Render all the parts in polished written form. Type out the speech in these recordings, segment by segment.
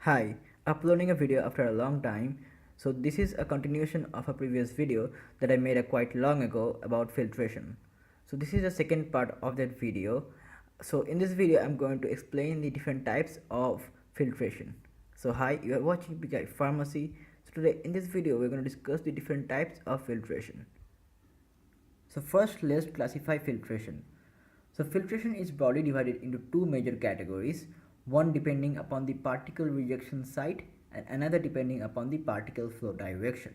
Hi, uploading a video after a long time. So this is a continuation of a previous video that I made a quite long ago about filtration. So this is the second part of that video. So in this video I'm going to explain the different types of filtration. So hi, you are watching Pikai Pharmacy. So today in this video we're going to discuss the different types of filtration. So first let's classify filtration. So filtration is broadly divided into two major categories, one depending upon the particle rejection site and another depending upon the particle flow direction.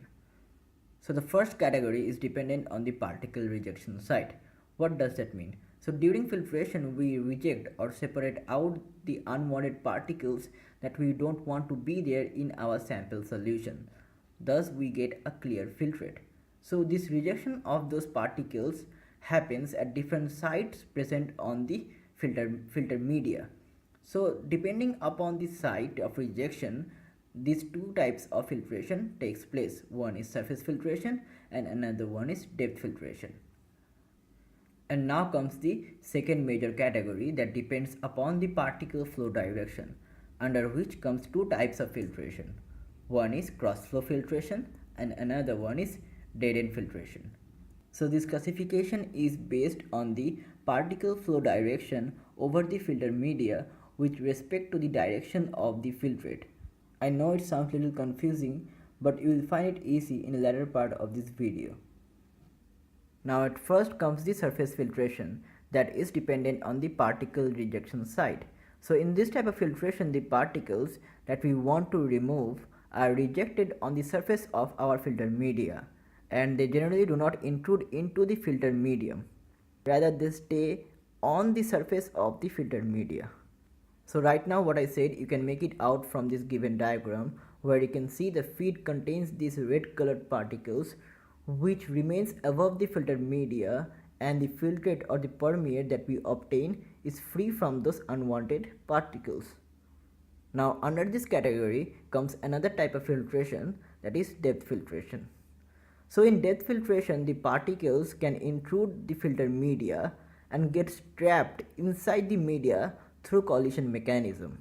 So the first category is dependent on the particle rejection site. What does that mean? So during filtration we reject or separate out the unwanted particles that we don't want to be there in our sample solution. Thus we get a clear filtrate. So this rejection of those particles happens at different sites present on the filter media. So depending upon the site of rejection, these two types of filtration takes place. One is surface filtration and another one is depth filtration. And now comes the second major category that depends upon the particle flow direction, under which comes two types of filtration. One is crossflow filtration and another one is dead-end filtration. So this classification is based on the particle flow direction over the filter media with respect to the direction of the filtrate. I know it sounds a little confusing, but you will find it easy in the latter part of this video. Now at first comes the surface filtration that is dependent on the particle rejection site. So in this type of filtration, the particles that we want to remove are rejected on the surface of our filter media, and they generally do not intrude into the filter medium. Rather they stay on the surface of the filter media. So right now what I said, you can make it out from this given diagram, where you can see the feed contains these red colored particles which remains above the filter media, and the filtrate or the permeate that we obtain is free from those unwanted particles. Now under this category comes another type of filtration, that is depth filtration. So in depth filtration, the particles can intrude the filter media and get trapped inside the media through collision mechanism.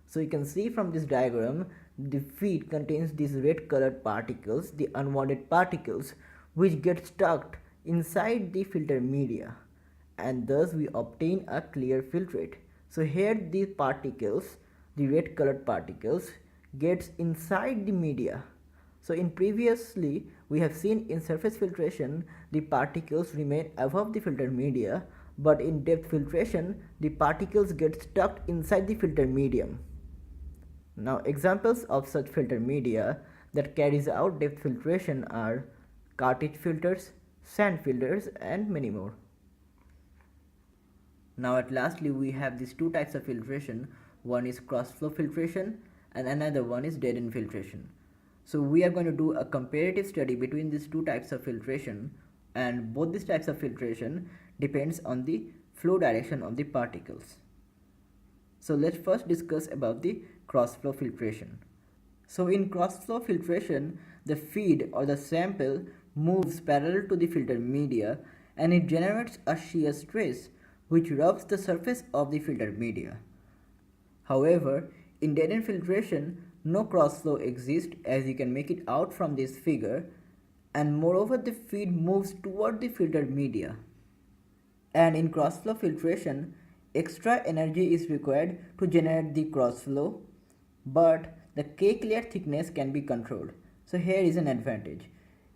So you can see from this diagram, the feed contains these red colored particles, the unwanted particles, which get stuck inside the filter media, and thus we obtain a clear filtrate. So here these particles, the red colored particles, gets inside the media. So in previously we have seen in surface filtration the particles remain above the filter media, but in depth filtration the particles get stuck inside the filter medium. Now examples of such filter media that carries out depth filtration are cartridge filters, sand filters, and many more. Now at lastly we have these two types of filtration. One is crossflow filtration and another one is dead-end filtration. So we are going to do a comparative study between these two types of filtration, and both these types of filtration depends on the flow direction of the particles. So let's first discuss about the crossflow filtration. So in crossflow filtration, the feed or the sample moves parallel to the filter media, and it generates a shear stress which rubs the surface of the filter media. However, in dead-end filtration, no crossflow exists, as you can make it out from this figure, and moreover the feed moves toward the filter media. And in crossflow filtration, extra energy is required to generate the crossflow, but the cake layer thickness can be controlled. So here is an advantage.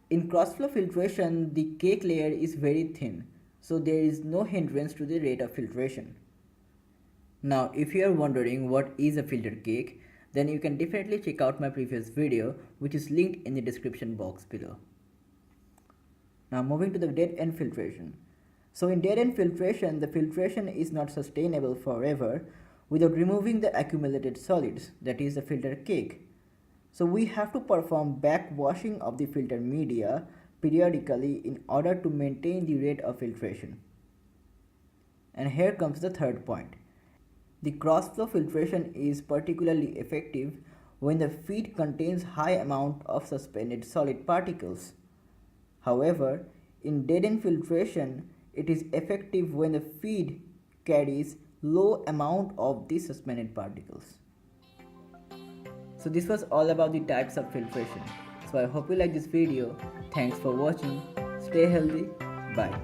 In crossflow filtration, the cake layer is very thin, so there is no hindrance to the rate of filtration. Now if you are wondering what is a filter cake, then you can definitely check out my previous video, which is linked in the description box below. Now moving to the dead-end filtration. So in dead-end filtration, the filtration is not sustainable forever without removing the accumulated solids, that is the filter cake. So we have to perform backwashing of the filter media periodically in order to maintain the rate of filtration. And here comes the third point. The crossflow filtration is particularly effective when the feed contains high amount of suspended solid particles. However, in dead-end filtration, it is effective when the feed carries low amount of the suspended particles. So this was all about the types of filtration. So I hope you like this video. Thanks for watching. Stay healthy. Bye.